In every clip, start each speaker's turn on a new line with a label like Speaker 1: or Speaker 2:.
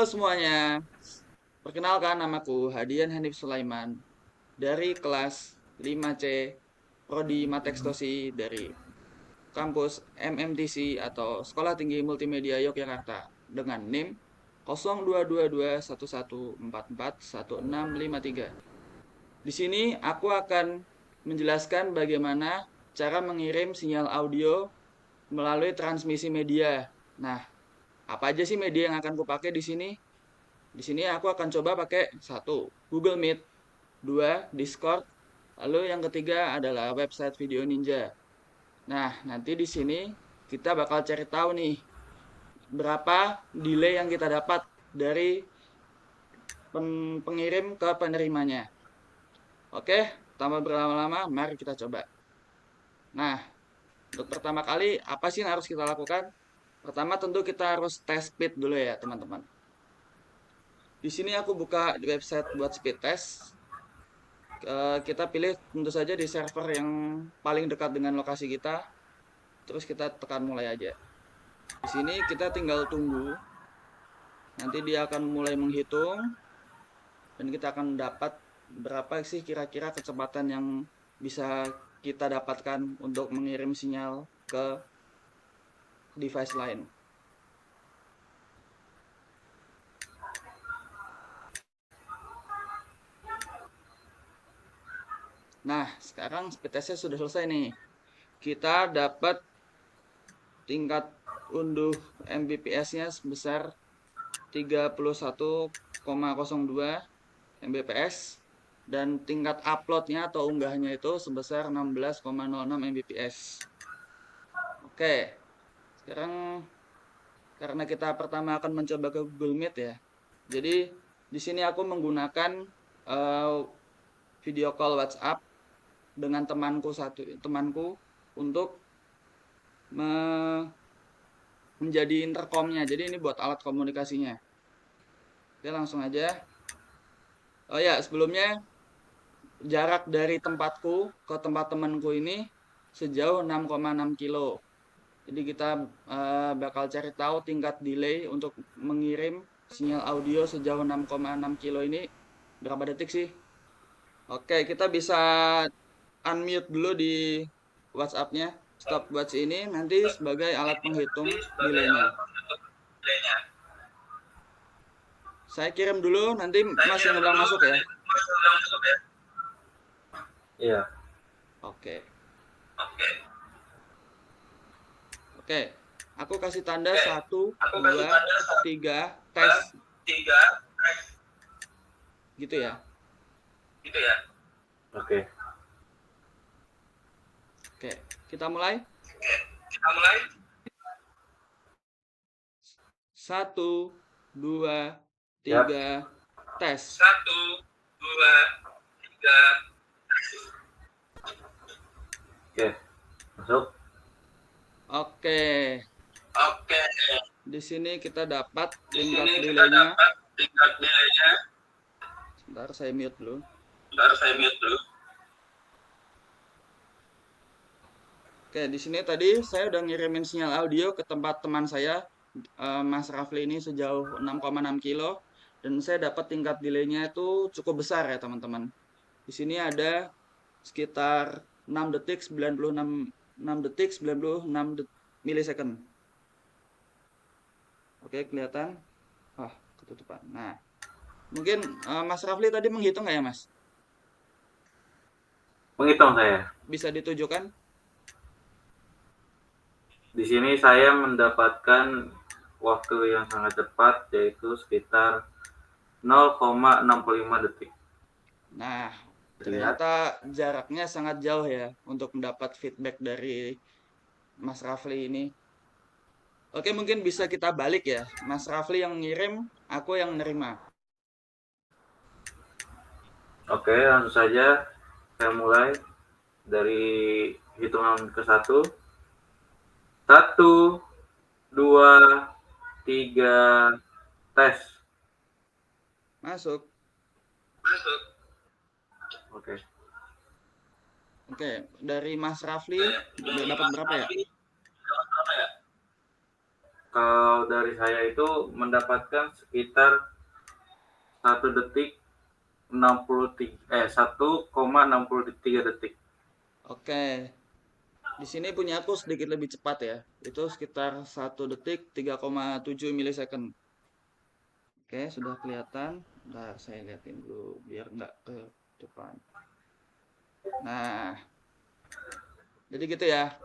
Speaker 1: semuanya, perkenalkan namaku Hadian Hanif Sulaiman dari kelas 5C Prodi Matekstosi dari kampus MMTC atau Sekolah Tinggi Multimedia Yogyakarta dengan NIM 022211441653. Di sini aku akan menjelaskan bagaimana cara mengirim sinyal audio melalui transmisi media. Nah, apa aja sih media yang akan kupakai di sini? Di sini aku akan coba pakai satu Google Meet, dua Discord, lalu yang ketiga adalah website Video Ninja. Nah, nanti di sini kita bakal cari tahu nih berapa delay yang kita dapat dari pengirim ke penerimanya. Oke, tanpa berlama-lama, mari kita coba. Nah, untuk pertama kali apa sih yang harus kita lakukan? Pertama tentu kita harus tes speed dulu ya, teman-teman. Di sini aku buka website buat speed test. Kita pilih tentu saja di server yang paling dekat dengan lokasi kita. Terus kita tekan mulai aja. Di sini kita tinggal tunggu. Nanti dia akan mulai menghitung dan kita akan dapat berapa sih kira-kira kecepatan yang bisa kita dapatkan untuk mengirim sinyal ke device lain. Nah, sekarang speed testnya sudah selesai nih. Kita dapat tingkat unduh Mbps-nya sebesar 31,02 Mbps dan tingkat uploadnya atau unggahnya itu sebesar 16,06 Mbps. Oke, sekarang karena kita pertama akan mencoba ke Google Meet ya. Jadi di sini aku menggunakan uh, video call WhatsApp dengan temanku untuk menjadi intercomnya. Jadi ini buat alat komunikasinya. Oke, langsung aja. Oh ya, sebelumnya jarak dari tempatku ke tempat temanku ini sejauh 6,6 kilo. Jadi kita bakal cari tahu tingkat delay untuk mengirim sinyal audio sejauh 6,6 kilo ini berapa detik sih? Oke, kita bisa unmute dulu di WhatsApp-nya. Stopwatch ini nanti sebagai alat penghitung delay-nya. Saya kirim dulu, nanti Mas yang ulang masuk ya.
Speaker 2: Iya.
Speaker 1: Oke. Oke. Aku kasih tanda 1, 2, 3, tes. Gitu ya.
Speaker 2: Oke.
Speaker 1: Oke, kita mulai. 1, 2, 3, tes.
Speaker 2: Oke. Masuk.
Speaker 1: Oke. Di sini kita dapat tingkat delay-nya. Sebentar, saya mute dulu. Oke, di sini tadi saya udah ngirimin sinyal audio ke tempat teman saya, Mas Rafli ini sejauh 6,6 kilo. Dan saya dapat tingkat delay-nya itu cukup besar ya teman-teman. Di sini ada sekitar 6 detik, 6 detik, 96 milisecond. Oke, kelihatan? Wah, ketutupan. Nah, mungkin Mas Rafli tadi menghitung nggak ya, Mas?
Speaker 2: Menghitung saya.
Speaker 1: Bisa ditujukan?
Speaker 2: Di sini saya mendapatkan waktu yang sangat cepat, yaitu sekitar 0,65 detik.
Speaker 1: Nah,
Speaker 2: Lihat.
Speaker 1: ternyata jaraknya sangat jauh ya untuk mendapat feedback dari Mas Rafli ini. Oke, mungkin bisa kita balik ya. Mas Rafli yang ngirim, aku yang nerima.
Speaker 2: Oke, langsung saja saya mulai dari hitungan ke 1. 1, 2, 3, tes.
Speaker 1: Masuk.
Speaker 2: Oke.
Speaker 1: Oke, dari Mas Rafli dapat berapa ya?
Speaker 2: Kalau dari saya itu mendapatkan sekitar 1 detik 1,63 detik.
Speaker 1: Oke, di sini punya aku sedikit lebih cepat ya. Itu sekitar 1 detik 3,7 milisecond. Oke, sudah kelihatan. Bentar, saya liatin dulu biar nggak ke depan. Nah, jadi gitu ya.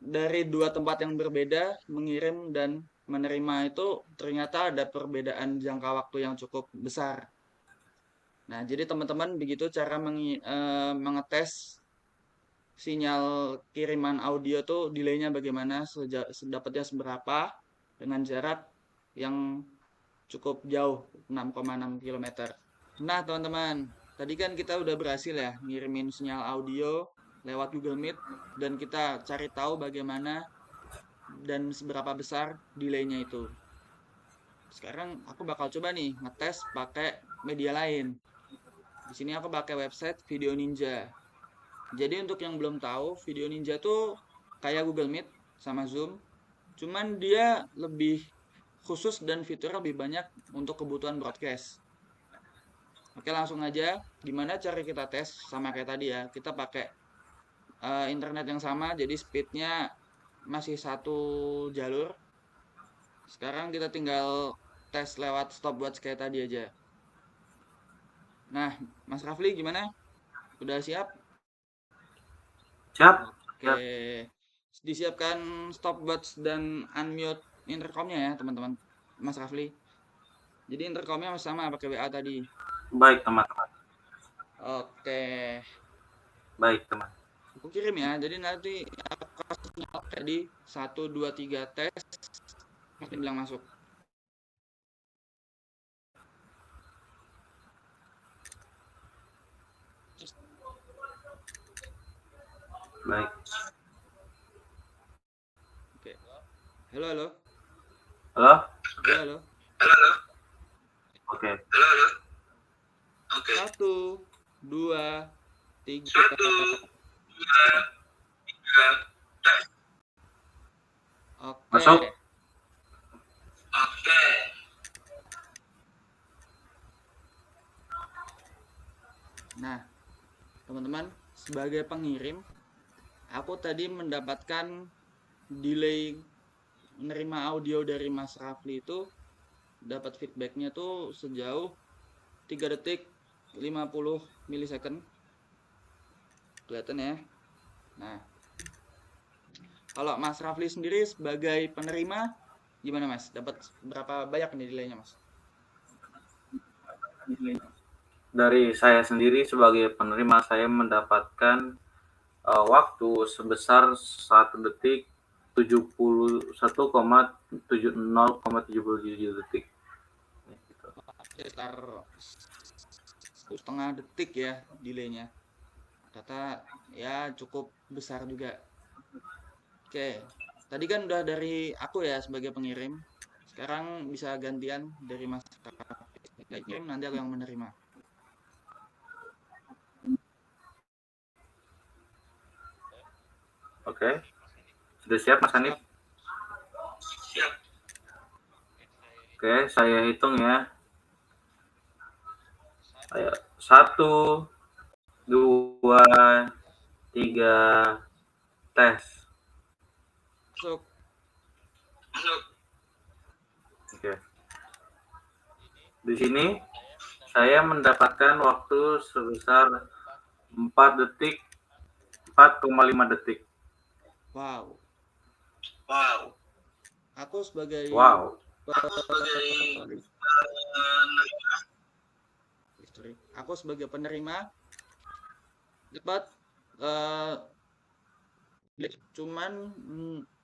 Speaker 1: Dari dua tempat yang berbeda, mengirim dan menerima itu ternyata ada perbedaan jangka waktu yang cukup besar. Nah, jadi teman-teman begitu cara mengetes sinyal kiriman audio tuh delaynya bagaimana, dapatnya seberapa dengan jarak yang cukup jauh 6,6 kilometer. Nah, teman-teman, tadi kan kita udah berhasil ya ngirimin sinyal audio lewat Google Meet dan kita cari tahu bagaimana dan seberapa besar delaynya itu. Sekarang aku bakal coba nih ngetes pakai media lain. Di sini aku pakai website Video Ninja. Jadi untuk yang belum tahu, Video Ninja tuh kayak Google Meet sama Zoom, cuman dia lebih khusus dan fiturnya lebih banyak untuk kebutuhan broadcast. Oke, langsung aja. Gimana cara kita tes? Sama kayak tadi ya. Kita pakai internet yang sama, jadi speednya masih satu jalur. Sekarang kita tinggal tes lewat stopwatch kayak tadi aja. Nah, Mas Rafli gimana? Udah siap?
Speaker 2: Siap,
Speaker 1: Oke.
Speaker 2: siap.
Speaker 1: Disiapkan stopwatch dan unmute intercomnya ya, teman-teman. Mas Rafli. Jadi intercomnya sama pakai WA tadi.
Speaker 2: Baik, teman-teman.
Speaker 1: Oke.
Speaker 2: Baik, teman.
Speaker 1: Aku kirim ya. Jadi nanti aku kasih sinyal tadi 1, 2, 3 tes. Pasti bilang masuk.
Speaker 2: Baik.
Speaker 1: Oke. Halo, halo.
Speaker 2: Halo?
Speaker 1: Halo, halo.
Speaker 2: Oke.
Speaker 1: 1, 2, 3.
Speaker 2: Masuk?
Speaker 1: Oke. Nah, teman-teman, sebagai pengirim, aku tadi mendapatkan delay menerima audio dari Mas Rafli itu dapat feedbacknya tuh sejauh 3 detik 50 milisecond. Kelihatan ya. Nah, kalau Mas Rafli sendiri sebagai penerima gimana Mas? Dapat berapa banyak nih delaynya Mas?
Speaker 2: Dari saya sendiri sebagai penerima, saya mendapatkan waktu sebesar 1 detik 71,70,77 detik.
Speaker 1: Sekitar 1,5 detik ya delaynya. Kata ya cukup besar juga. Oke, tadi kan udah dari aku ya sebagai pengirim. Sekarang bisa gantian dari Mas Rafli kirim, nanti aku yang menerima.
Speaker 2: Oke. Sudah siap, Mas Hanif?
Speaker 1: Siap.
Speaker 2: Oke, saya hitung ya. Ayo, 1, 2, 3, tes.
Speaker 1: Masuk.
Speaker 2: Oke. Di sini saya mendapatkan waktu sebesar 4 detik 4,5 detik.
Speaker 1: Wow. Aku sebagai
Speaker 2: Wow.
Speaker 1: aku sebagai penerima dapat eh, cuman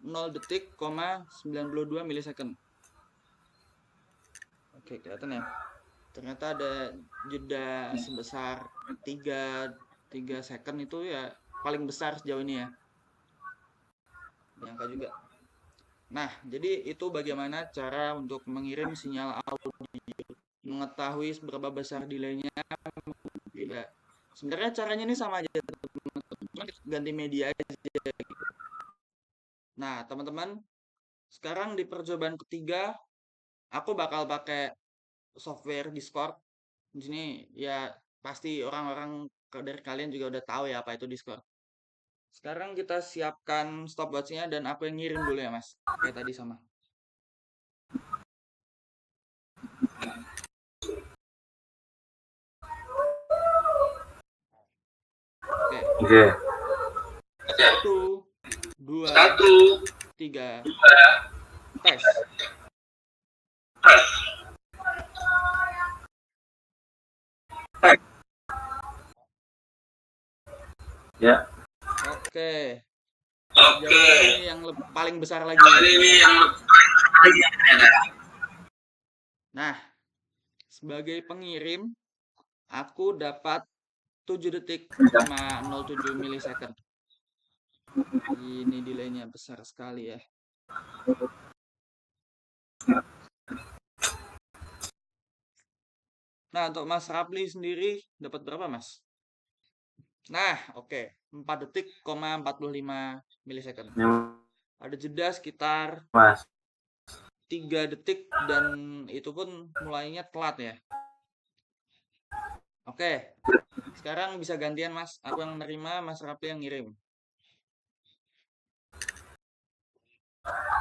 Speaker 1: 0 detik, 92 milisecond. Oke, kelihatan ya. Ternyata ada jeda sebesar 3 second itu ya paling besar sejauh ini ya. Nyangka juga. Nah, jadi itu bagaimana cara untuk mengirim sinyal audio. Mengetahui seberapa besar delaynya beda. Sebenarnya caranya ini sama aja, cuma ganti media aja. Nah, teman-teman, Sekarang di percobaan ketiga, aku bakal pakai software Discord. Di sini ya pasti orang-orang dari kalian juga udah tahu ya apa itu Discord. Sekarang kita siapkan stopwatchnya dan aku yang ngirim dulu ya Mas. Kayak tadi sama. Oke,
Speaker 2: Oke.
Speaker 1: satu, dua,
Speaker 2: Satu,
Speaker 1: tiga, tes.
Speaker 2: ya.
Speaker 1: Oke,
Speaker 2: Oke.
Speaker 1: sejauh ini yang paling besar lagi
Speaker 2: Kali
Speaker 1: nih
Speaker 2: ini
Speaker 1: ternyata.
Speaker 2: yang
Speaker 1: Nah, sebagai pengirim, aku dapat 7 detik, 0,07 milisecond. Ini delaynya besar sekali ya. Nah, untuk Mas Rapli sendiri dapat berapa, Mas? Nah, oke. 4 detik, 45 milisecond. Ada jeda sekitar
Speaker 2: Mas.
Speaker 1: 3 detik dan itu pun mulainya telat ya. Oke, sekarang bisa gantian, Mas. Aku yang nerima, Mas Rapli yang ngirim.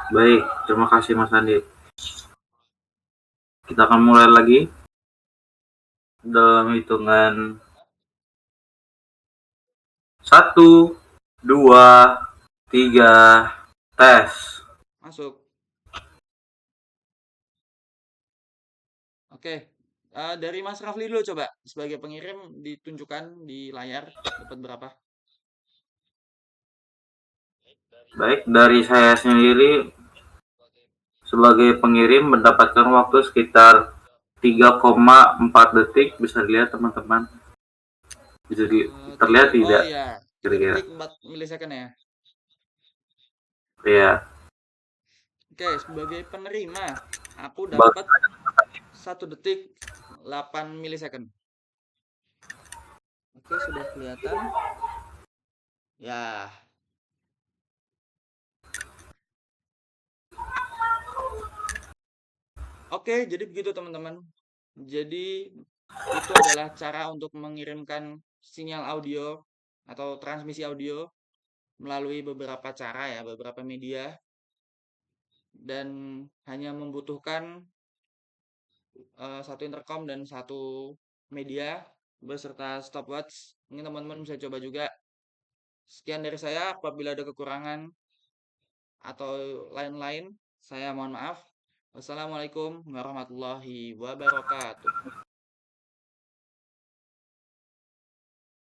Speaker 2: Baik, terima kasih Mas Andi. Kita akan mulai lagi dalam hitungan satu, dua, tiga, tes.
Speaker 1: Masuk. Oke, dari Mas Rafli dulu coba. Sebagai pengirim ditunjukkan di layar dapat berapa?
Speaker 2: Baik, dari saya sendiri sebagai pengirim mendapatkan waktu sekitar 3,4 detik. Bisa dilihat teman-teman. Bisa terlihat
Speaker 1: Oh
Speaker 2: tidak
Speaker 1: ya, 3
Speaker 2: kira-kira?
Speaker 1: detik 4 milisecond ya.
Speaker 2: Ya.
Speaker 1: Oke, sebagai penerima, aku
Speaker 2: Bag-
Speaker 1: dapat 1 detik 8 milisecond. Oke, sudah kelihatan. Ya, oke, jadi begitu teman-teman. Jadi itu adalah cara untuk mengirimkan sinyal audio atau transmisi audio melalui beberapa cara ya, beberapa media dan hanya membutuhkan satu intercom dan satu media beserta stopwatch. Ini teman-teman bisa coba juga. Sekian dari saya. Apabila ada kekurangan atau lain-lain, saya mohon maaf. Wassalamualaikum warahmatullahi wabarakatuh.